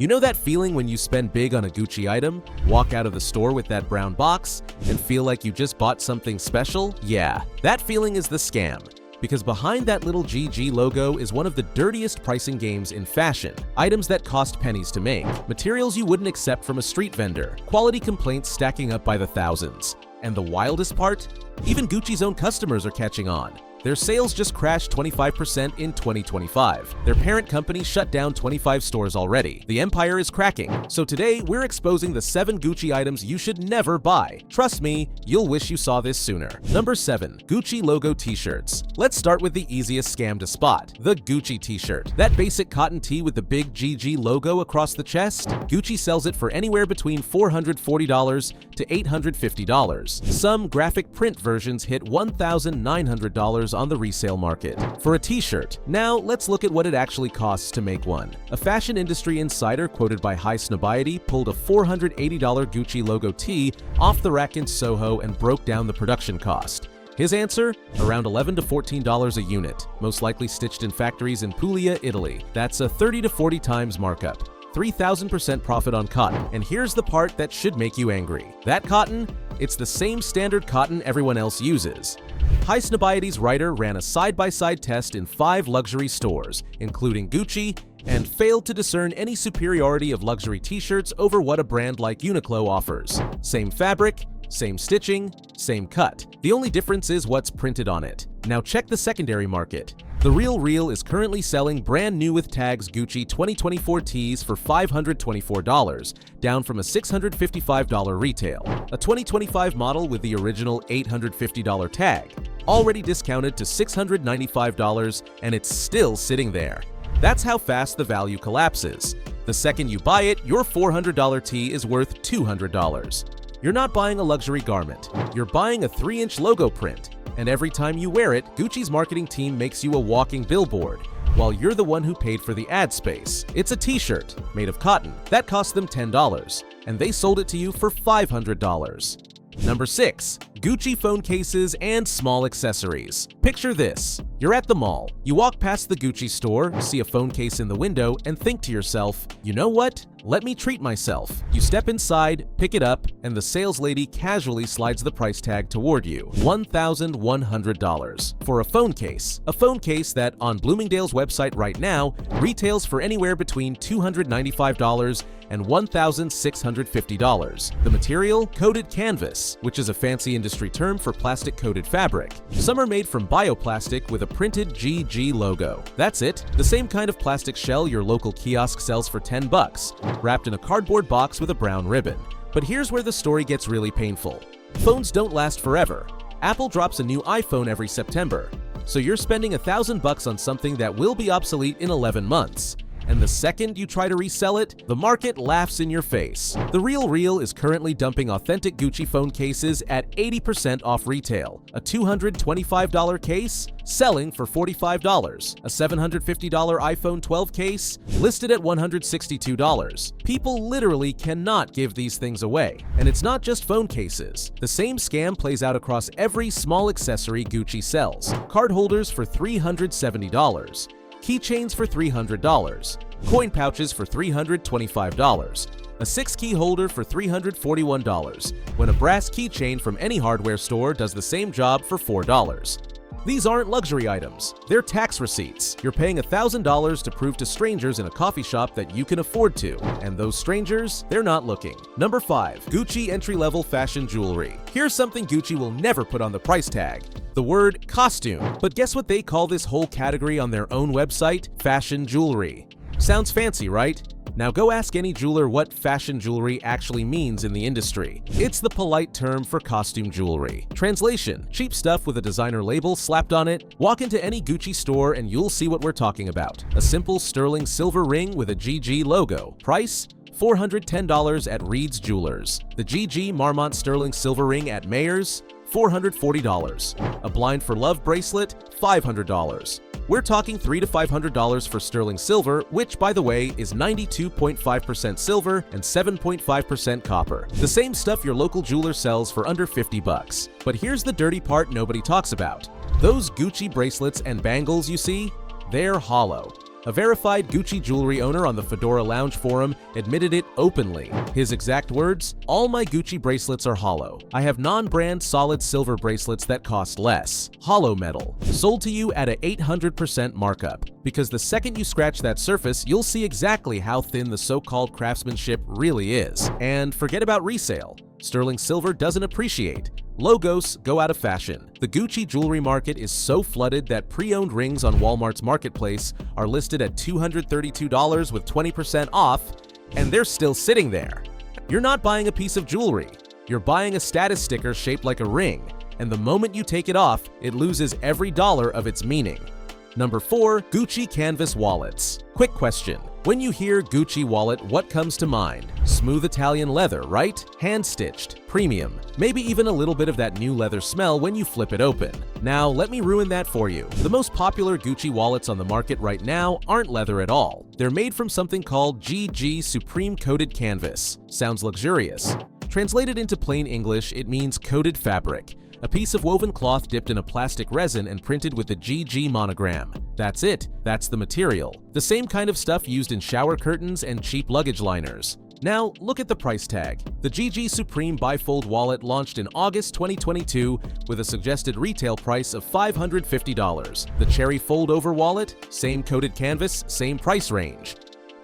You know that feeling when you spend big on a Gucci item, walk out of the store with that brown box, and feel like you just bought something special? Yeah, that feeling is the scam. Because behind that little GG logo is one of the dirtiest pricing games in fashion. Items that cost pennies to make, materials you wouldn't accept from a street vendor, quality complaints stacking up by the thousands. And the wildest part? Even Gucci's own customers are catching on. Their sales just crashed 25% in 2025. Their parent company shut down 25 stores already. The empire is cracking. So today, we're exposing the 7 Gucci items you should never buy. Trust me, you'll wish you saw this sooner. Number 7. Gucci logo t-shirts. Let's start with the easiest scam to spot, the Gucci t-shirt. That basic cotton tee with the big GG logo across the chest? Gucci sells it for anywhere between $440 to $850. Some graphic print versions hit $1,900 on the resale market. For a t-shirt, now let's look at what it actually costs to make one. A fashion industry insider quoted by High Snobiety pulled a $480 Gucci logo tee off the rack in Soho and broke down the production cost. His answer? Around $11 to $14 a unit, most likely stitched in factories in Puglia, Italy. That's a 30 to 40 times markup. 3,000% profit on cotton. And here's the part that should make you angry. That cotton? It's the same standard cotton everyone else uses. High Snobiety's writer ran a side-by-side test in 5 luxury stores, including Gucci, and failed to discern any superiority of luxury t-shirts over what a brand like Uniqlo offers. Same fabric, same stitching, same cut. The only difference is what's printed on it. Now check the secondary market. The Real is currently selling brand new with tags Gucci 2024 tees for $524, down from a $655 retail. A 2025 model with the original $850 tag, already discounted to $695, and it's still sitting there. That's how fast the value collapses. The second you buy it, your $400 tee is worth $200. You're not buying a luxury garment, you're buying a 3-inch logo print. And every time you wear it, Gucci's marketing team makes you a walking billboard, while you're the one who paid for the ad space. It's a t-shirt made of cotton. That cost them $10, and they sold it to you for $500. Number 6. Gucci phone cases and small accessories. Picture this. You're at the mall. You walk past the Gucci store, see a phone case in the window, and think to yourself, you know what? Let me treat myself. You step inside, pick it up, and the sales lady casually slides the price tag toward you. $1,100 for a phone case. A phone case that, on Bloomingdale's website right now, retails for anywhere between $295 and $1,650. The material? Coated canvas, which is a fancy industry term for plastic-coated fabric. Some are made from bioplastic with a printed GG logo. That's it, the same kind of plastic shell your local kiosk sells for $10, wrapped in a cardboard box with a brown ribbon. But here's where the story gets really painful. Phones don't last forever. Apple drops a new iPhone every September, so you're spending $1,000 on something that will be obsolete in 11 months. And the second you try to resell it, the market laughs in your face. The Real is currently dumping authentic Gucci phone cases at 80% off retail. A $225 case? Selling for $45. A $750 iPhone 12 case? Listed at $162. People literally cannot give these things away. And it's not just phone cases. The same scam plays out across every small accessory Gucci sells. Card holders for $370. Keychains for $300, coin pouches for $325, a 6-key holder for $341, when a brass keychain from any hardware store does the same job for $4. These aren't luxury items, they're tax receipts. You're paying $1,000 to prove to strangers in a coffee shop that you can afford to, and those strangers, they're not looking. Number 5. Gucci entry-level fashion jewelry. Here's something Gucci will never put on the price tag. The word costume. But guess what they call this whole category on their own website? Fashion jewelry. Sounds fancy, right? Now go ask any jeweler what fashion jewelry actually means in the industry. It's the polite term for costume jewelry. Translation: cheap stuff with a designer label slapped on it. Walk into any Gucci store and you'll see what we're talking about. A simple sterling silver ring with a GG logo. Price? $410 at Reed's Jewelers. The GG Marmont sterling silver ring at Mayer's? $440. A Blind for Love bracelet? $500. We're talking $300 to $500 for sterling silver, which, by the way, is 92.5% silver and 7.5% copper. The same stuff your local jeweler sells for under $50. But here's the dirty part nobody talks about. Those Gucci bracelets and bangles you see, they're hollow. A verified Gucci jewelry owner on the Fedora Lounge forum admitted it openly. His exact words, "All my Gucci bracelets are hollow. I have non-brand solid silver bracelets that cost less. Hollow metal. Sold to you at a 800% markup. Because the second you scratch that surface, you'll see exactly how thin the so-called craftsmanship really is. And forget about resale. Sterling silver doesn't appreciate. Logos go out of fashion. The Gucci jewelry market is so flooded that pre-owned rings on Walmart's marketplace are listed at $232 with 20% off, and they're still sitting there. You're not buying a piece of jewelry. You're buying a status sticker shaped like a ring, and the moment you take it off, it loses every dollar of its meaning. Number 4. Gucci Canvas Wallets. Quick question. When you hear Gucci wallet, what comes to mind? Smooth Italian leather, right? Hand-stitched, premium, maybe even a little bit of that new leather smell when you flip it open. Now, let me ruin that for you. The most popular Gucci wallets on the market right now aren't leather at all. They're made from something called GG Supreme Coated Canvas. Sounds luxurious. Translated into plain English, it means coated fabric. A piece of woven cloth dipped in a plastic resin and printed with the GG monogram. That's it. That's the material. The same kind of stuff used in shower curtains and cheap luggage liners. Now, look at the price tag. The GG Supreme Bifold wallet launched in August 2022 with a suggested retail price of $550. The Cherry Fold-Over wallet? Same coated canvas, same price range.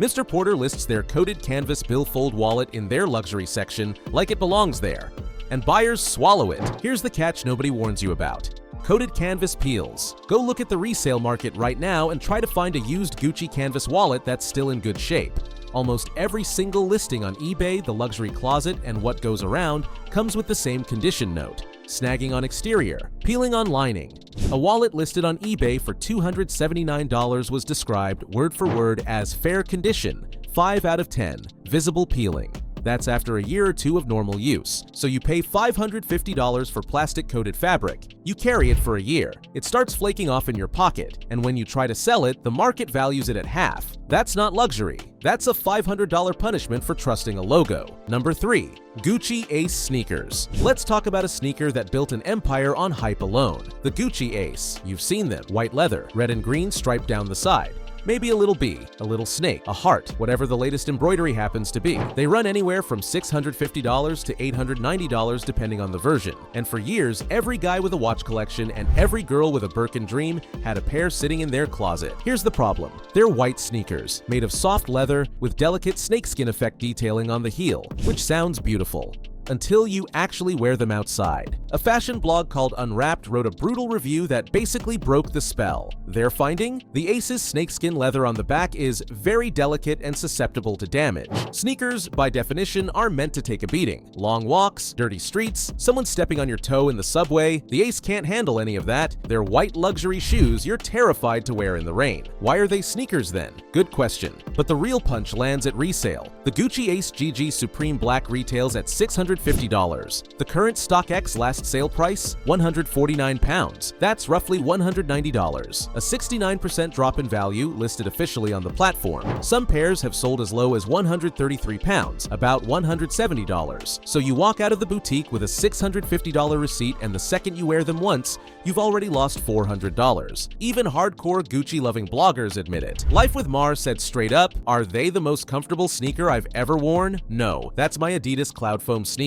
Mr. Porter lists their coated canvas billfold wallet in their luxury section like it belongs there. And buyers swallow it. Here's the catch nobody warns you about. Coated canvas peels. Go look at the resale market right now and try to find a used Gucci canvas wallet that's still in good shape. Almost every single listing on eBay, the luxury closet, and what goes around comes with the same condition note. Snagging on exterior, peeling on lining. A wallet listed on eBay for $279 was described word for word as fair condition, 5 out of 10, visible peeling. That's after a year or two of normal use. So you pay $550 for plastic-coated fabric. You carry it for a year. It starts flaking off in your pocket, and when you try to sell it, the market values it at half. That's not luxury. That's a $500 punishment for trusting a logo. Number 3. Gucci Ace Sneakers. Let's talk about a sneaker that built an empire on hype alone. The Gucci Ace. You've seen them. White leather, red and green striped down the side. Maybe a little bee, a little snake, a heart, whatever the latest embroidery happens to be. They run anywhere from $650 to $890 depending on the version. And for years, every guy with a watch collection and every girl with a Birkin dream had a pair sitting in their closet. Here's the problem. They're white sneakers, made of soft leather with delicate snakeskin effect detailing on the heel, which sounds beautiful. Until you actually wear them outside. A fashion blog called Unwrapped wrote a brutal review that basically broke the spell. Their finding? The Ace's snakeskin leather on the back is very delicate and susceptible to damage. Sneakers, by definition, are meant to take a beating. Long walks, dirty streets, someone stepping on your toe in the subway, the Ace can't handle any of that. They're white luxury shoes you're terrified to wear in the rain. Why are they sneakers then? Good question. But the real punch lands at resale. The Gucci Ace GG Supreme Black retails at $650. The current StockX last sale price, £149. That's roughly $190. A 69% drop in value listed officially on the platform. Some pairs have sold as low as £133, about $170. So you walk out of the boutique with a $650 receipt, and the second you wear them once, you've already lost $400. Even hardcore Gucci-loving bloggers admit it. Life with Mars said straight up, "Are they the most comfortable sneaker I've ever worn? No, that's my Adidas Cloudfoam sneakers."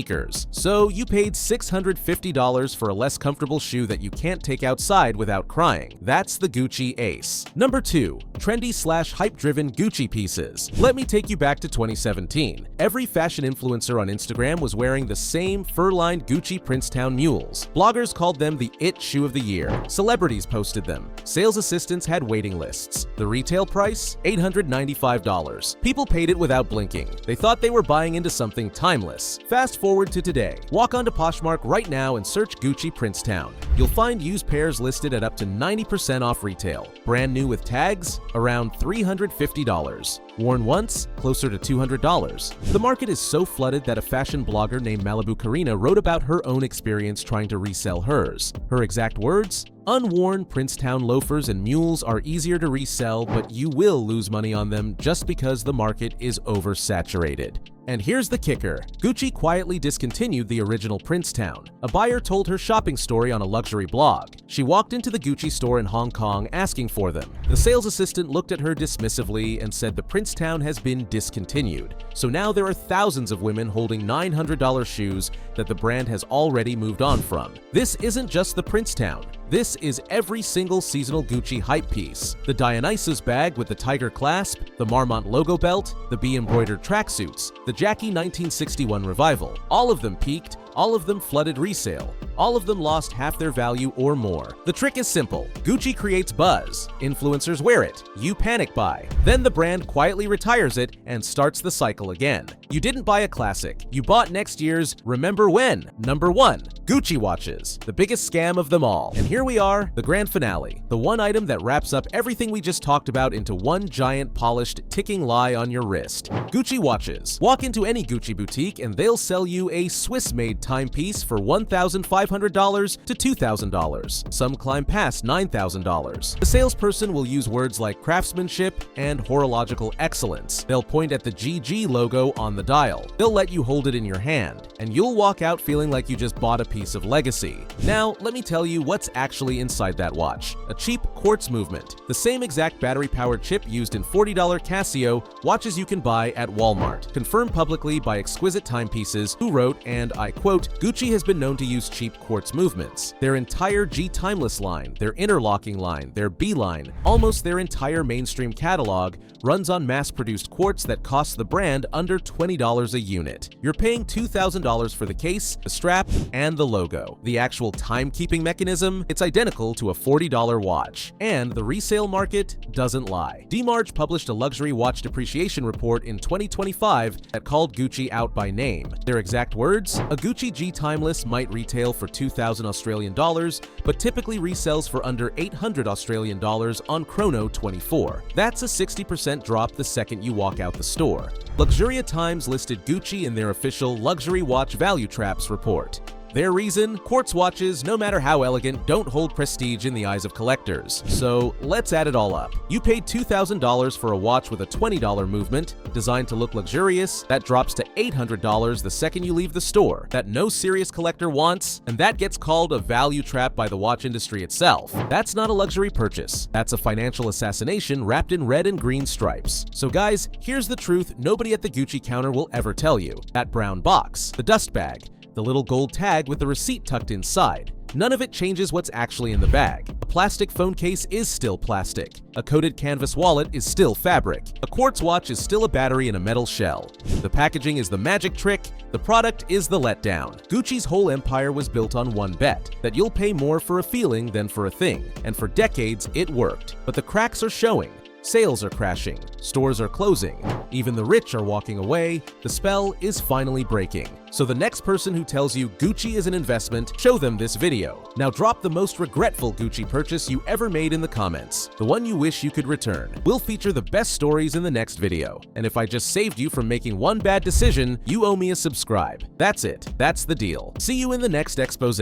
So you paid $650 for a less comfortable shoe that you can't take outside without crying. That's the Gucci Ace. Number 2. Trendy/hype-driven Gucci pieces. Let me take you back to 2017. Every fashion influencer on Instagram was wearing the same fur-lined Gucci Princetown mules. Bloggers called them the it shoe of the year. Celebrities posted them. Sales assistants had waiting lists. The retail price? $895. People paid it without blinking. They thought they were buying into something timeless. Fast forward to today. Walk onto Poshmark right now and search Gucci Princetown. You'll find used pairs listed at up to 90% off retail. Brand new with tags? Around $350. Worn once? Closer to $200. The market is so flooded that a fashion blogger named Malibu Karina wrote about her own experience trying to resell hers. Her exact words? Unworn Princetown loafers and mules are easier to resell, but you will lose money on them just because the market is oversaturated. And here's the kicker. Gucci quietly discontinued the original Princetown. A buyer told her shopping story on a luxury blog. She walked into the Gucci store in Hong Kong asking for them. The sales assistant looked at her dismissively and said the Princetown has been discontinued. So now there are thousands of women holding $900 shoes that the brand has already moved on from. This isn't just the Princetown. This is every single seasonal Gucci hype piece. The Dionysus bag with the tiger clasp, the Marmont logo belt, the bee-embroidered tracksuits, the Jackie 1961 revival. All of them peaked, all of them flooded resale. All of them lost half their value or more. The trick is simple. Gucci creates buzz. Influencers wear it. You panic buy. Then the brand quietly retires it and starts the cycle again. You didn't buy a classic. You bought next year's remember when. Number 1. Gucci watches. The biggest scam of them all. And here we are, the grand finale. The one item that wraps up everything we just talked about into one giant polished ticking lie on your wrist. Gucci watches. Walk into any Gucci boutique and they'll sell you a Swiss-made timepiece for $1,500 to $2,000. Some climb past $9,000. The salesperson will use words like craftsmanship and horological excellence. They'll point at the GG logo on the dial. They'll let you hold it in your hand, and you'll walk out feeling like you just bought a piece of legacy. Now, let me tell you what's actually inside that watch. A cheap quartz movement. The same exact battery-powered chip used in $40 Casio watches you can buy at Walmart. Confirmed publicly by Exquisite Timepieces, who wrote, and I quote, Gucci has been known to use cheap quartz movements. Their entire G Timeless line, their interlocking line, their B line, almost their entire mainstream catalog runs on mass-produced quartz that costs the brand under $20 a unit. You're paying $2,000 for the case, the strap, and the logo. The actual timekeeping mechanism, it's identical to a $40 watch. And the resale market doesn't lie. DMarge published a luxury watch depreciation report in 2025 that called Gucci out by name. Their exact words? A Gucci G Timeless might retail for 2,000 Australian dollars, but typically resells for under 800 Australian dollars on Chrono 24. That's a 60% drop the second you walk out the store. Luxuria Times listed Gucci in their official Luxury Watch Value Traps report. Their reason? Quartz watches, no matter how elegant, don't hold prestige in the eyes of collectors. So let's add it all up. You paid $2,000 for a watch with a $20 movement, designed to look luxurious. That drops to $800 the second you leave the store, that no serious collector wants, and that gets called a value trap by the watch industry itself. That's not a luxury purchase. That's a financial assassination wrapped in red and green stripes. So guys, here's the truth nobody at the Gucci counter will ever tell you. That brown box, the dust bag, the little gold tag with the receipt tucked inside. None of it changes what's actually in the bag. A plastic phone case is still plastic. A coated canvas wallet is still fabric. A quartz watch is still a battery in a metal shell. The packaging is the magic trick. The product is the letdown. Gucci's whole empire was built on one bet, that you'll pay more for a feeling than for a thing. And for decades, it worked. But the cracks are showing. Sales are crashing, stores are closing, even the rich are walking away, the spell is finally breaking. So the next person who tells you Gucci is an investment, show them this video. Now drop the most regretful Gucci purchase you ever made in the comments, the one you wish you could return. We'll feature the best stories in the next video. And if I just saved you from making one bad decision, you owe me a subscribe. That's it. That's the deal. See you in the next expose.